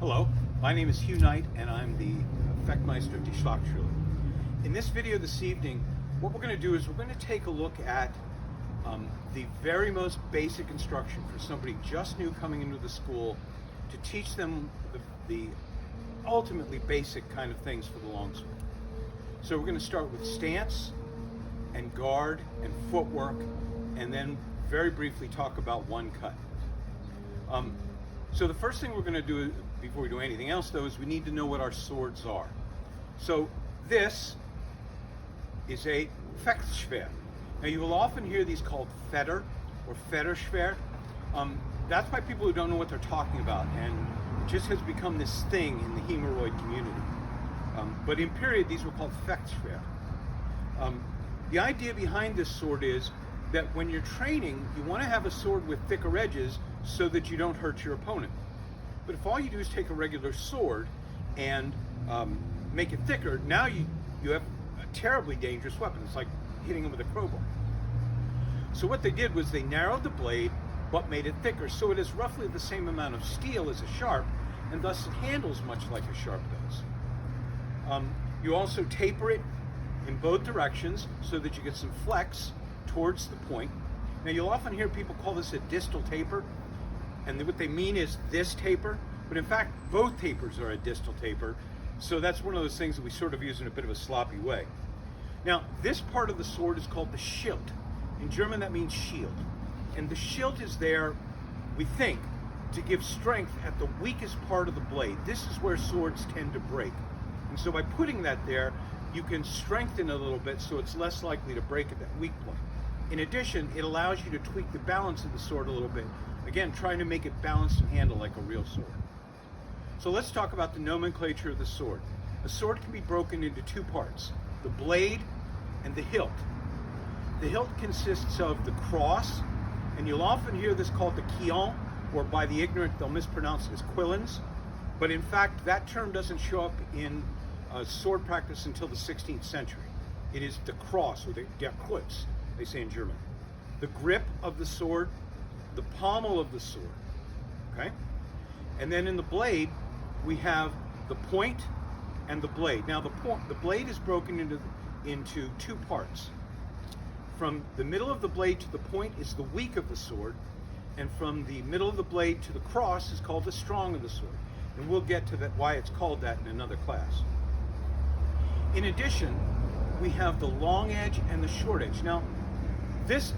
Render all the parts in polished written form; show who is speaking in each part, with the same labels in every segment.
Speaker 1: Hello, my name is Hugh Knight and I'm the Fechtmeister of Die Schlachtschule. In this video this evening, what we're going to do is we're going to take a look at the very most basic instruction for somebody just new coming into the school to teach them the ultimately basic kind of things for the longsword. So we're going to start with stance and guard and footwork, and then very briefly talk about one cut. So the first thing we're going to do before we do anything else, though, is we need to know what our swords are. So this is a Fechtschwert. Now you will often hear these called Feder or Federschwert. That's by people who don't know what they're talking about, and it just has become this thing in the Hemorrhoid community. But in period, these were called Fechtschwert. The idea behind this sword is that when you're training, you want to have a sword with thicker edges so that you don't hurt your opponent. But if all you do is take a regular sword and make it thicker, now you have a terribly dangerous weapon. It's like hitting them with a crowbar. So what they did was they narrowed the blade but made it thicker, so it is roughly the same amount of steel as a sharp, and thus it handles much like a sharp does. You also taper it in both directions so that you get some flex towards the point. Now you'll often hear people call this a distal taper, and what they mean is this taper, but in fact both tapers are a distal taper, so that's one of those things that we sort of use in a bit of a sloppy way. Now this part of the sword is called the Schild. In German that means shield, and the Schild is there, we think, to give strength at the weakest part of the blade. This is where swords tend to break, and so by putting that there you can strengthen it a little bit so it's less likely to break at that weak point. In addition, it allows you to tweak the balance of the sword a little bit, again trying to make it balanced and handle like a real sword. So let's talk about the nomenclature of the sword. A sword can be broken into two parts, the blade and the hilt. The hilt consists of the cross, and you'll often hear this called the quillon, or by the ignorant they'll mispronounce it as quillons, but in fact that term doesn't show up in sword practice until the 16th century. It is the cross, or der Kreuz, they say in German. The grip of the sword, the pommel of the sword, okay? And then in the blade, we have the point and the blade. Now the blade is broken into two parts. From the middle of the blade to the point is the weak of the sword, and from the middle of the blade to the cross is called the strong of the sword. And we'll get to that, why it's called that, in another class. In addition, we have the long edge and the short edge. Now, this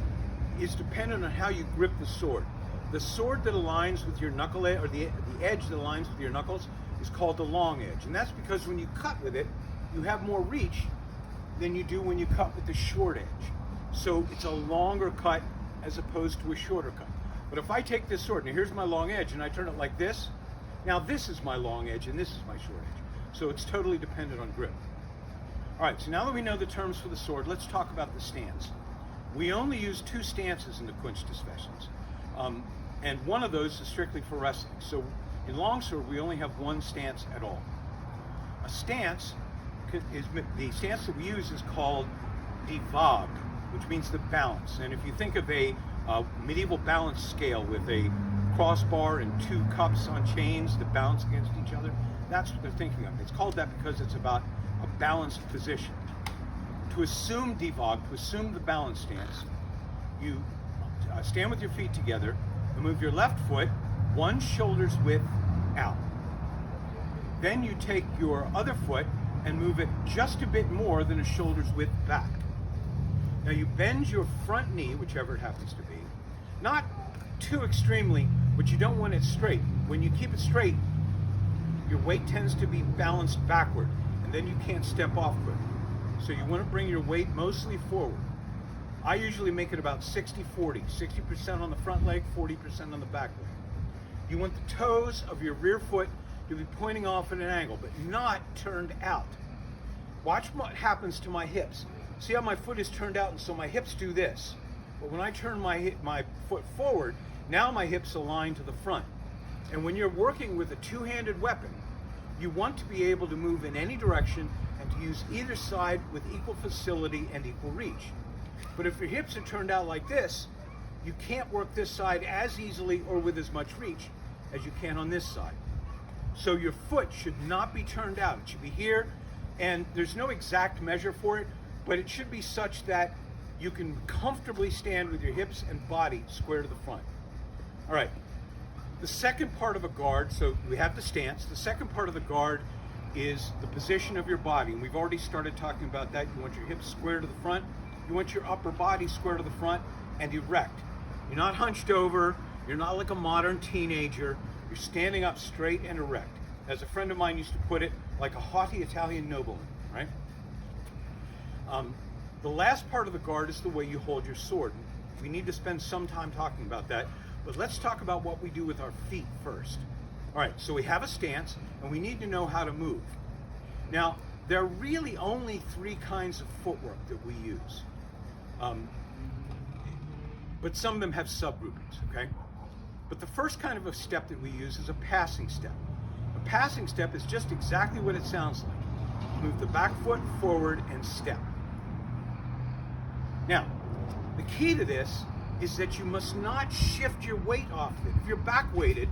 Speaker 1: is dependent on how you grip the sword. The sword that aligns with your knuckle edge, or the edge that aligns with your knuckles, is called the long edge. And that's because when you cut with it, you have more reach than you do when you cut with the short edge. So it's a longer cut as opposed to a shorter cut. But if I take this sword, now here's my long edge, and I turn it like this, now this is my long edge and this is my short edge. So it's totally dependent on grip. All right, so now that we know the terms for the sword, let's talk about the stance. We only use two stances in the Kunstdiscussions, and one of those is strictly for wrestling. So in longsword, we only have one stance at all. A stance the stance that we use is called die Waage, which means the balance. And if you think of a medieval balance scale with a crossbar and two cups on chains that balance against each other, that's what they're thinking of. It's called that because it's about a balanced position. To assume die Waage, to assume the balance stance, you stand with your feet together and move your left foot one shoulder's width out. Then you take your other foot and move it just a bit more than a shoulder's width back. Now you bend your front knee, whichever it happens to be, not too extremely, but you don't want it straight. When you keep it straight, your weight tends to be balanced backward, and then you can't step off quickly. So you want to bring your weight mostly forward. I usually make it about 60-40, 60% on the front leg, 40% on the back leg. You want the toes of your rear foot to be pointing off at an angle, but not turned out. Watch what happens to my hips. See how my foot is turned out, and so my hips do this. But when I turn my foot forward, now my hips align to the front. And when you're working with a two-handed weapon, you want to be able to move in any direction and to use either side with equal facility and equal reach. But if your hips are turned out like this, you can't work this side as easily or with as much reach as you can on this side. So your foot should not be turned out. It should be here, and there's no exact measure for it, but it should be such that you can comfortably stand with your hips and body square to the front. All right, the second part of a guard, so we have the stance. The second part of the guard is the position of your body, and we've already started talking about that. You want your hips square to the front, you want your upper body square to the front and erect. You're not hunched over, you're not like a modern teenager, you're standing up straight and erect. As a friend of mine used to put it, like a haughty Italian nobleman, right? The last part of the guard is the way you hold your sword. We need to spend some time talking about that, but let's talk about what we do with our feet first. All right, so we have a stance, and we need to know how to move. Now, there are really only three kinds of footwork that we use, but some of them have subgroupings, okay? But the first kind of a step that we use is a passing step. A passing step is just exactly what it sounds like. Move the back foot forward and step. Now, the key to this is that you must not shift your weight off it. If you're back weighted,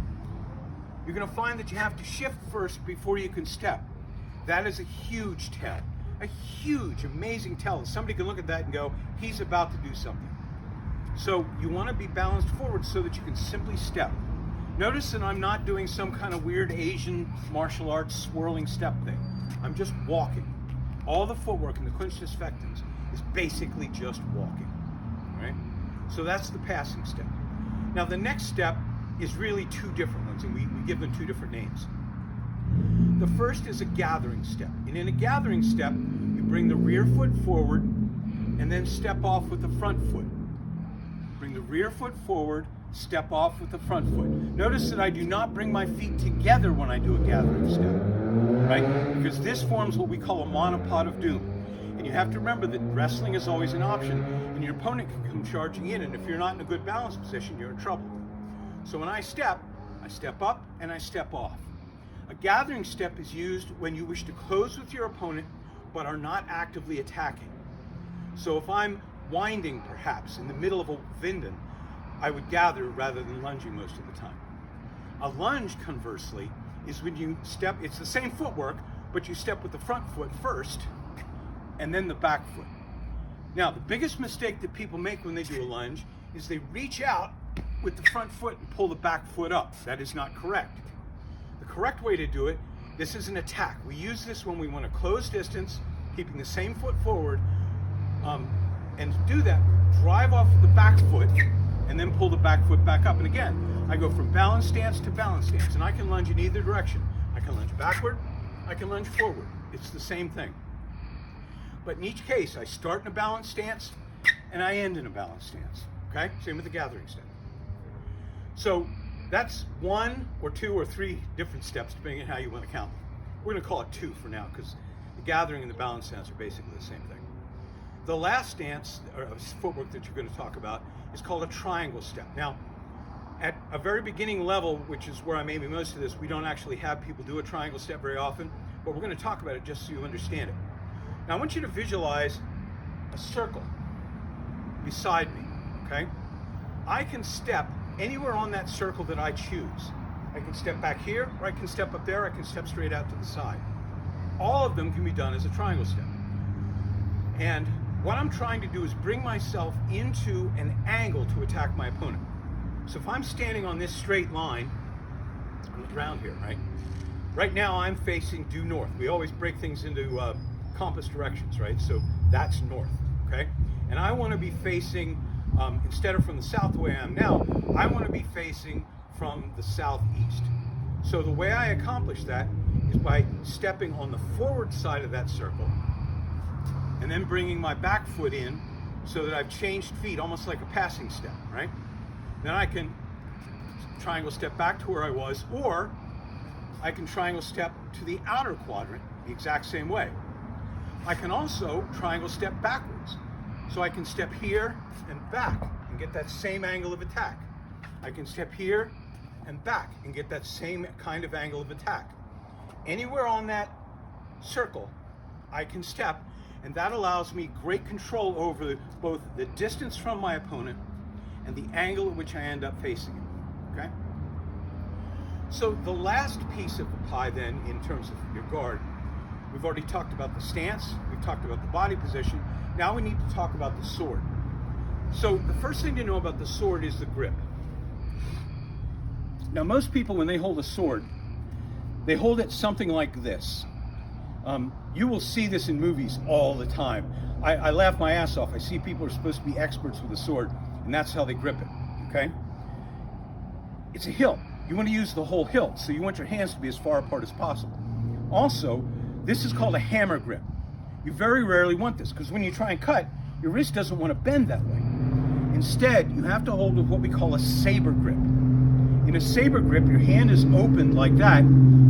Speaker 1: you're going to find that you have to shift first before you can step. That is a huge tell, a huge, amazing tell. Somebody can look at that and go, he's about to do something. So you want to be balanced forward so that you can simply step. Notice that I'm not doing some kind of weird Asian martial arts swirling step thing. I'm just walking. All the footwork in the clinch dispectans is basically just walking, right? So that's the passing step. Now the next step is really two different ones, and we give them two different names. The first is a gathering step. And in a gathering step, you bring the rear foot forward and then step off with the front foot. Bring the rear foot forward, step off with the front foot. Notice that I do not bring my feet together when I do a gathering step, right? Because this forms what we call a monopod of doom. And you have to remember that wrestling is always an option, and your opponent can come charging in, and if you're not in a good balance position, you're in trouble. So when I step up and I step off. A gathering step is used when you wish to close with your opponent but are not actively attacking. So if I'm winding perhaps in the middle of a winden, I would gather rather than lunging most of the time. A lunge, conversely, is when you step, it's the same footwork, but you step with the front foot first and then the back foot. Now, the biggest mistake that people make when they do a lunge is they reach out with the front foot and pull the back foot up. That is not correct. The correct way to do it, this is an attack. We use this when we want to close distance, keeping the same foot forward, and to do that, drive off the back foot and then pull the back foot back up. And again, I go from balance stance to balance stance, and I can lunge in either direction. I can lunge backward, I can lunge forward. It's the same thing. But in each case, I start in a balance stance and I end in a balance stance. Okay? Same with the gathering step. So that's one or two or three different steps depending on how you want to count them. We're going to call it two for now because the gathering and the balance stance are basically the same thing. The last stance, or footwork that you're going to talk about, is called a triangle step. Now, at a very beginning level, which is where I'm aiming most of this, we don't actually have people do a triangle step very often, but we're going to talk about it just so you understand it. Now, I want you to visualize a circle beside me, okay? I can step anywhere on that circle that I choose. I can step back here, or I can step up there, I can step straight out to the side. All of them can be done as a triangle step. And what I'm trying to do is bring myself into an angle to attack my opponent. So if I'm standing on this straight line, on the ground here, right? Right now I'm facing due north. We always break things into compass directions, right? So that's north, okay? And I want to be facing, instead of from the south the way I am now, I want to be facing from the southeast. So the way I accomplish that is by stepping on the forward side of that circle and then bringing my back foot in so that I've changed feet, almost like a passing step, right? Then I can triangle step back to where I was, or I can triangle step to the outer quadrant the exact same way. I can also triangle step backwards. So I can step here and back and get that same angle of attack. I can step here and back and get that same kind of angle of attack. Anywhere on that circle, I can step, and that allows me great control over both the distance from my opponent and the angle at which I end up facing him, okay? So the last piece of the pie then, in terms of your guard, we've already talked about the stance, we've talked about the body position. Now we need to talk about the sword. So the first thing to know about the sword is the grip. Now most people, when they hold a sword, they hold it something like this. You will see this in movies all the time. I laugh my ass off. I see people are supposed to be experts with a sword, and that's how they grip it, okay? It's a hilt. You want to use the whole hilt, so you want your hands to be as far apart as possible. Also, this is called a hammer grip. You very rarely want this, because when you try and cut, your wrist doesn't want to bend that way. Instead, you have to hold with what we call a saber grip. In a saber grip, your hand is opened like that,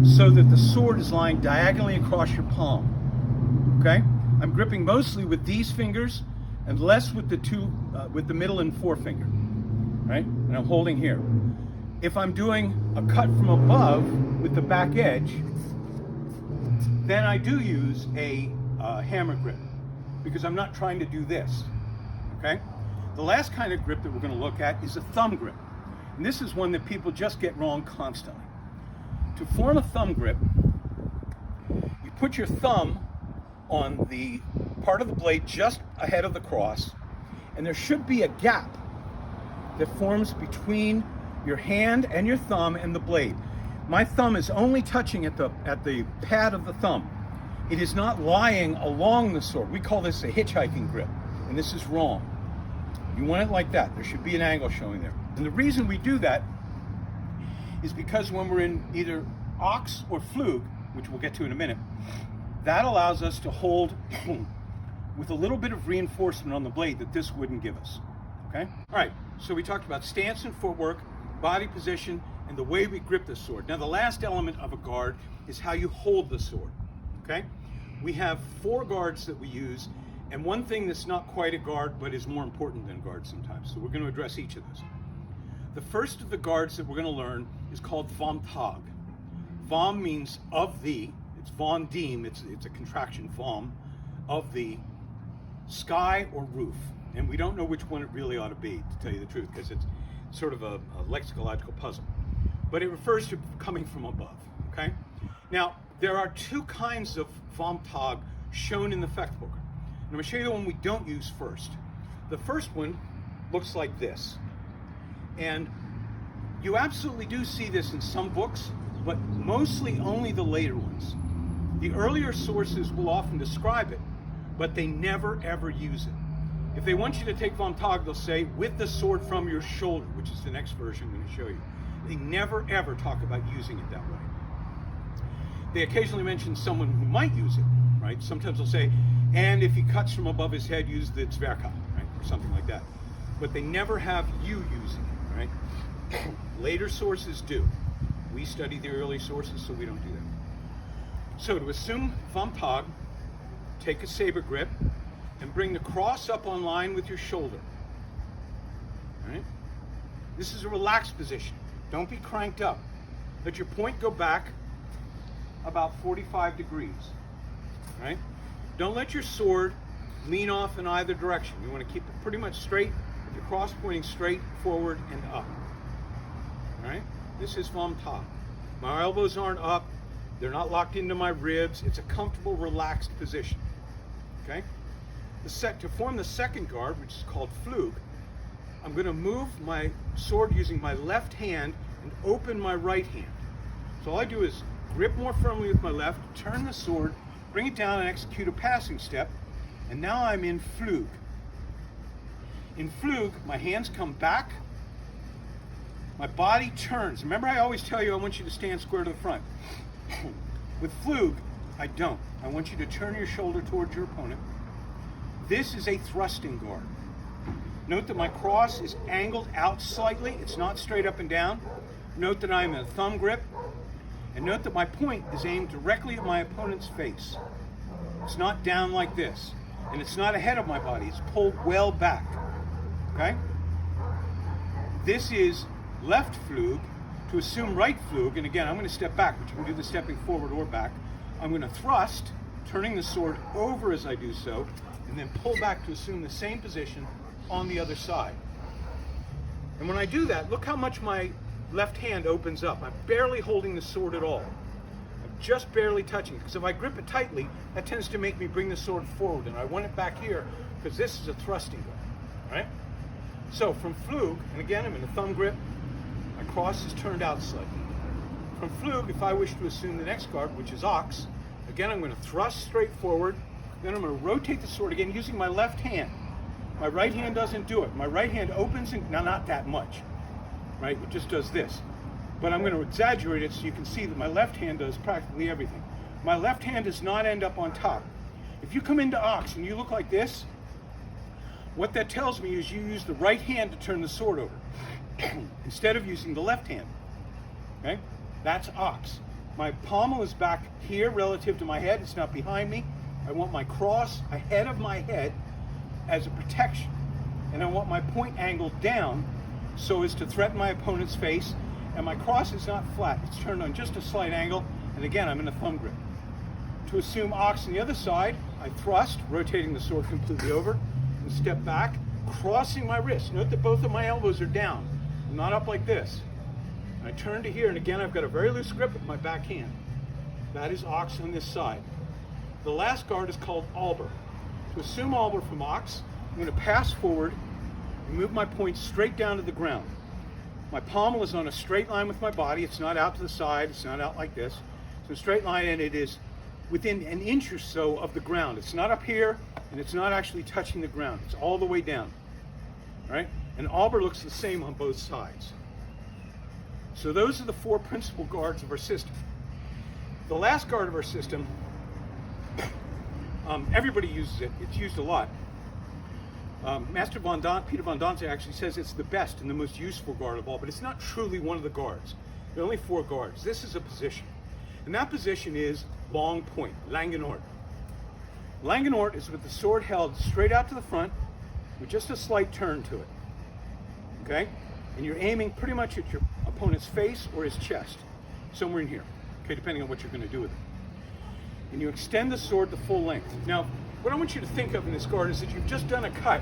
Speaker 1: so that the sword is lying diagonally across your palm, okay? I'm gripping mostly with these fingers, and less with the middle and forefinger, right? And I'm holding here. If I'm doing a cut from above with the back edge, then I do use a hammer grip, because I'm not trying to do this, okay? The last kind of grip that we're going to look at is a thumb grip. And this is one that people just get wrong constantly. To form a thumb grip, you put your thumb on the part of the blade just ahead of the cross, and there should be a gap that forms between your hand and your thumb and the blade. My thumb is only touching at the pad of the thumb. It is not lying along the sword. We call this a hitchhiking grip, and this is wrong. You want it like that. There should be an angle showing there. And the reason we do that is because when we're in either ox or flug, which we'll get to in a minute, that allows us to hold with a little bit of reinforcement on the blade that this wouldn't give us, okay? All right, so we talked about stance and footwork, body position, and the way we grip the sword. Now the last element of a guard is how you hold the sword, okay? We have 4 guards that we use, and one thing that's not quite a guard, but is more important than guard sometimes, so we're going to address each of those. The first of the guards that we're going to learn is called vom Tag. Vom means of the, it's von dem, it's a contraction, vom, of the sky or roof. And we don't know which one it really ought to be, to tell you the truth, because it's sort of a lexicological puzzle. But it refers to coming from above, okay? Now, there are 2 kinds of vom Tag shown in the Footwork. And I'm going to show you the one we don't use first. The first one looks like this. And you absolutely do see this in some books, but mostly only the later ones. The earlier sources will often describe it, but they never ever use it. If they want you to take vom Tag, they'll say, with the sword from your shoulder, which is the next version I'm going to show you. They never ever talk about using it that way. They occasionally mention someone who might use it, right? Sometimes they'll say, and if he cuts from above his head, use the Zwerka, right? Or something like that. But they never have you using it, right? Later sources do. We study the early sources, so we don't do that. So to assume vom Tag, take a saber grip and bring the cross up on line with your shoulder. All right? This is a relaxed position. Don't be cranked up. Let your point go back about 45 degrees. All right? Don't let your sword lean off in either direction. You want to keep it pretty much straight, with your cross pointing straight, forward, and up. All right? This is vom Tag. My elbows aren't up. They're not locked into my ribs. It's a comfortable, relaxed position. Okay? To form the second guard, which is called flug, I'm going to move my sword using my left hand and open my right hand. So all I do is grip more firmly with my left, turn the sword, bring it down and execute a passing step, and now I'm in flug. In flug, my hands come back, my body turns. Remember, I always tell you I want you to stand square to the front. With flug, I don't. I want you to turn your shoulder towards your opponent. This is a thrusting guard. Note that my cross is angled out slightly. It's not straight up and down. Note that I'm in a thumb grip. And note that my point is aimed directly at my opponent's face. It's not down like this. And it's not ahead of my body. It's pulled well back. Okay? This is left flug. To assume right flug, and again, I'm going to step back, but you can do the stepping forward or back. I'm going to thrust, turning the sword over as I do so, and then pull back to assume the same position on the other side. And when I do that, look how much my left hand opens up. I'm barely holding the sword at all. I'm just barely touching it, because if I grip it tightly, that tends to make me bring the sword forward, and I want it back here because this is a thrusting guard, right? So from Flug, and again I'm in a thumb grip, my cross is turned out slightly. From Flug, if I wish to assume the next guard, which is Ox, again I'm going to thrust straight forward, then I'm going to rotate the sword again using my left hand. My right hand doesn't do it. My right hand opens, and now not that much, right? It just does this. But I'm going to exaggerate it so you can see that my left hand does practically everything. My left hand does not end up on top. If you come into Ox and you look like this, what that tells me is you use the right hand to turn the sword over instead of using the left hand, okay? That's Ox. My pommel is back here relative to my head. It's not behind me. I want my cross ahead of my head as a protection. And I want my point angled down so as to threaten my opponent's face. And my cross is not flat. It's turned on just a slight angle. And again, I'm in a thumb grip. To assume Ox on the other side, I thrust, rotating the sword completely over, and step back, crossing my wrist. Note that both of my elbows are down. I'm not up like this. I turn to here, and again, I've got a very loose grip with my back hand. That is Ox on this side. The last guard is called Alber. To assume Alber from Ox, I'm going to pass forward and move my point straight down to the ground. My pommel is on a straight line with my body. It's not out to the side. It's not out like this. It's a straight line, and it is within an inch or so of the ground. It's not up here, and it's not actually touching the ground. It's all the way down. All right? And Alber looks the same on both sides. So those are the four principal guards of our system. The last guard of our system, everybody uses it. It's used a lot. Master Peter von Dante actually says it's the best and the most useful guard of all, but it's not truly one of the guards. There are only four guards. This is a position. And that position is long point, Langenort. Langenort is with the sword held straight out to the front with just a slight turn to it. Okay? And you're aiming pretty much at your opponent's face or his chest, somewhere in here, okay, depending on what you're going to do with it. And you extend the sword the full length. Now, what I want you to think of in this guard is that you've just done a cut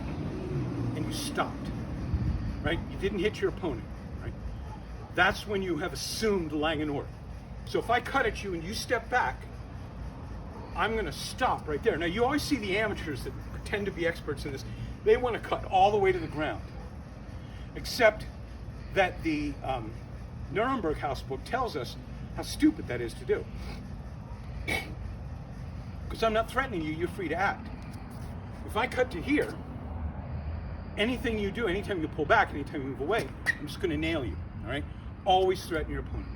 Speaker 1: and you stopped, right? You didn't hit your opponent, right? That's when you have assumed Langenort. So if I cut at you and you step back, I'm going to stop right there. Now, you always see the amateurs that pretend to be experts in this. They want to cut all the way to the ground, except that the Nuremberg House book tells us how stupid that is to do. Because I'm not threatening you, you're free to act. If I cut to here, anything you do, anytime you pull back, anytime you move away, I'm just going to nail you, all right? Always threaten your opponent.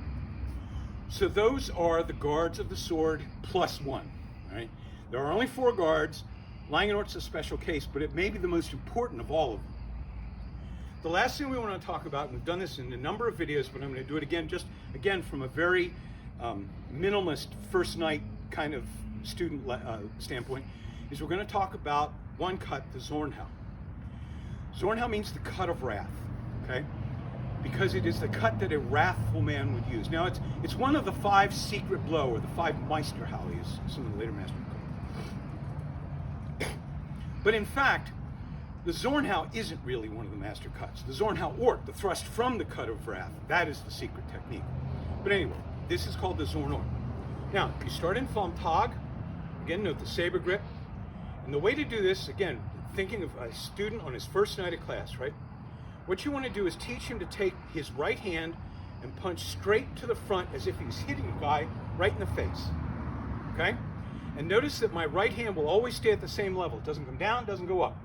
Speaker 1: So those are the guards of the sword plus one, all right? There are only four guards. Langenort's a special case, but it may be the most important of all of them. The last thing we want to talk about, and we've done this in a number of videos, but I'm going to do it again, just again from a very minimalist first night kind of student standpoint, is we're going to talk about one cut, the Zornhau. Zornhau means the cut of wrath, okay? Because it is the cut that a wrathful man would use. Now, it's one of the five secret blow, or the five Meisterhau, as some of the later masters call it. But in fact, the Zornhau isn't really one of the master cuts. The Zornhau Ort, the thrust from the cut of wrath, that is the secret technique. But anyway, this is called the Zornort. Now, you start in Vom Tag. Again, note the saber grip. And the way to do this, again, thinking of a student on his first night of class, right? What you want to do is teach him to take his right hand and punch straight to the front as if he's hitting a guy right in the face, okay? And notice that my right hand will always stay at the same level. It doesn't come down, it doesn't go up.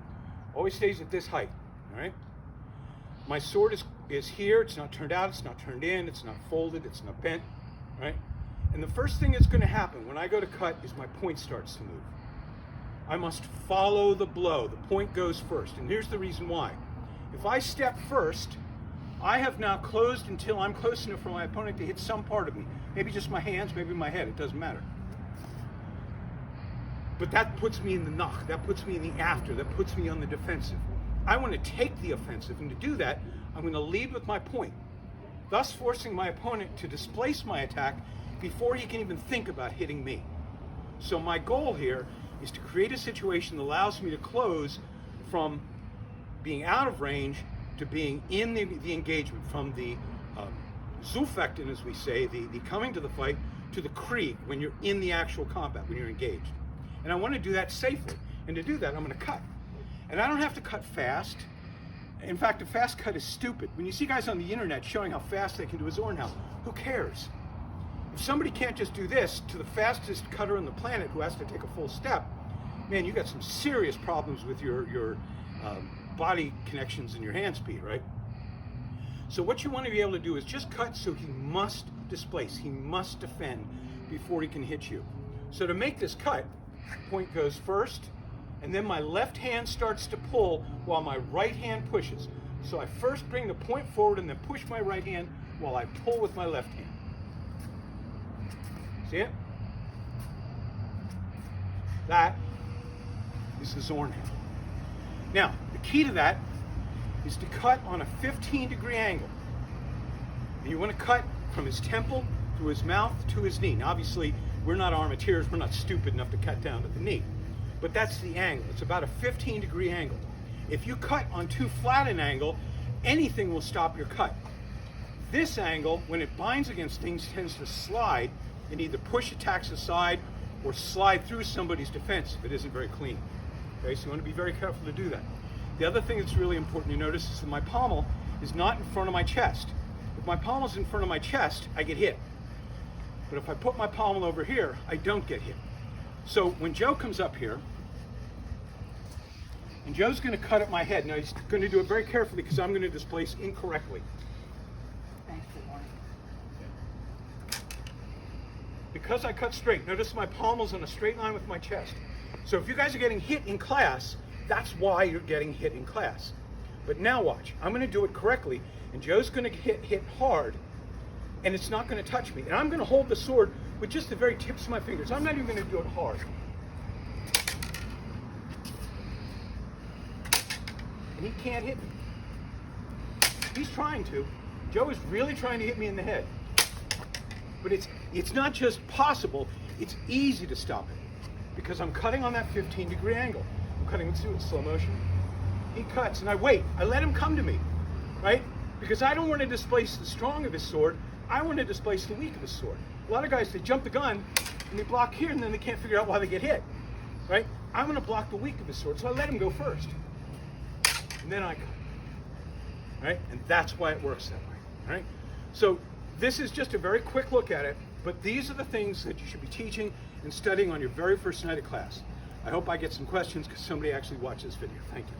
Speaker 1: Always stays at this height, all right? My sword is here. It's not turned out, it's not turned in, it's not folded, it's not bent, right? And the first thing that's going to happen when I go to cut is my point starts to move. I must follow the blow. The point goes first. And here's the reason why. If I step first, I have now closed until I'm close enough for my opponent to hit some part of me. Maybe just my hands, maybe my head, it doesn't matter. But that puts me in the knock, that puts me in the after, that puts me on the defensive. I want to take the offensive, and to do that, I'm going to lead with my point, thus forcing my opponent to displace my attack before he can even think about hitting me. So my goal here is to create a situation that allows me to close from being out of range to being in the engagement, from the Zufechten, as we say, the coming to the fight, to the Krieg, when you're in the actual combat, when you're engaged. And I want to do that safely. And to do that, I'm going to cut. And I don't have to cut fast. In fact, a fast cut is stupid. When you see guys on the internet showing how fast they can do a Zornhau, who cares? If somebody can't just do this to the fastest cutter on the planet who has to take a full step, man, you got some serious problems with your body connections and your hand speed, right? So what you want to be able to do is just cut so he must displace, he must defend before he can hit you. So to make this cut, point goes first, and then my left hand starts to pull while my right hand pushes. So I first bring the point forward and then push my right hand while I pull with my left hand. See it? That is the Zornhau. Now, the key to that is to cut on a 15-degree angle. And you want to cut from his temple through his mouth to his knee. Now, obviously, we're not armatiers, we're not stupid enough to cut down to the knee. But that's the angle. It's about a 15-degree angle. If you cut on too flat an angle, anything will stop your cut. This angle, when it binds against things, tends to slide and either push attacks aside or slide through somebody's defense if it isn't very clean. Okay, so you want to be very careful to do that. The other thing that's really important to notice is that my pommel is not in front of my chest. If my pommel is in front of my chest, I get hit. But if I put my pommel over here, I don't get hit. So when Joe comes up here, and Joe's going to cut at my head. Now he's going to do it very carefully because I'm going to displace incorrectly.
Speaker 2: Thanks for warning.
Speaker 1: Because I cut straight, notice my pommel's on a straight line with my chest. So if you guys are getting hit in class, that's why you're getting hit in class. But now watch, I'm going to do it correctly, and Joe's going to get hit hard, and it's not going to touch me. And I'm going to hold the sword with just the very tips of my fingers. I'm not even going to do it hard. And he can't hit me. He's trying to. Joe is really trying to hit me in the head. But it's not just possible, it's easy to stop it. Because I'm cutting on that 15-degree angle. I'm cutting, let's do it in slow motion. He cuts, and I wait. I let him come to me, right? Because I don't want to displace the strong of his sword. I want to displace the weak of his sword. A lot of guys, they jump the gun, and they block here, and then they can't figure out why they get hit, right? I'm going to block the weak of his sword, so I let him go first. And then I cut, right? And that's why it works that way, right? So this is just a very quick look at it, but these are the things that you should be teaching and studying on your very first night of class. I hope I get some questions because somebody actually watched this video. Thank you.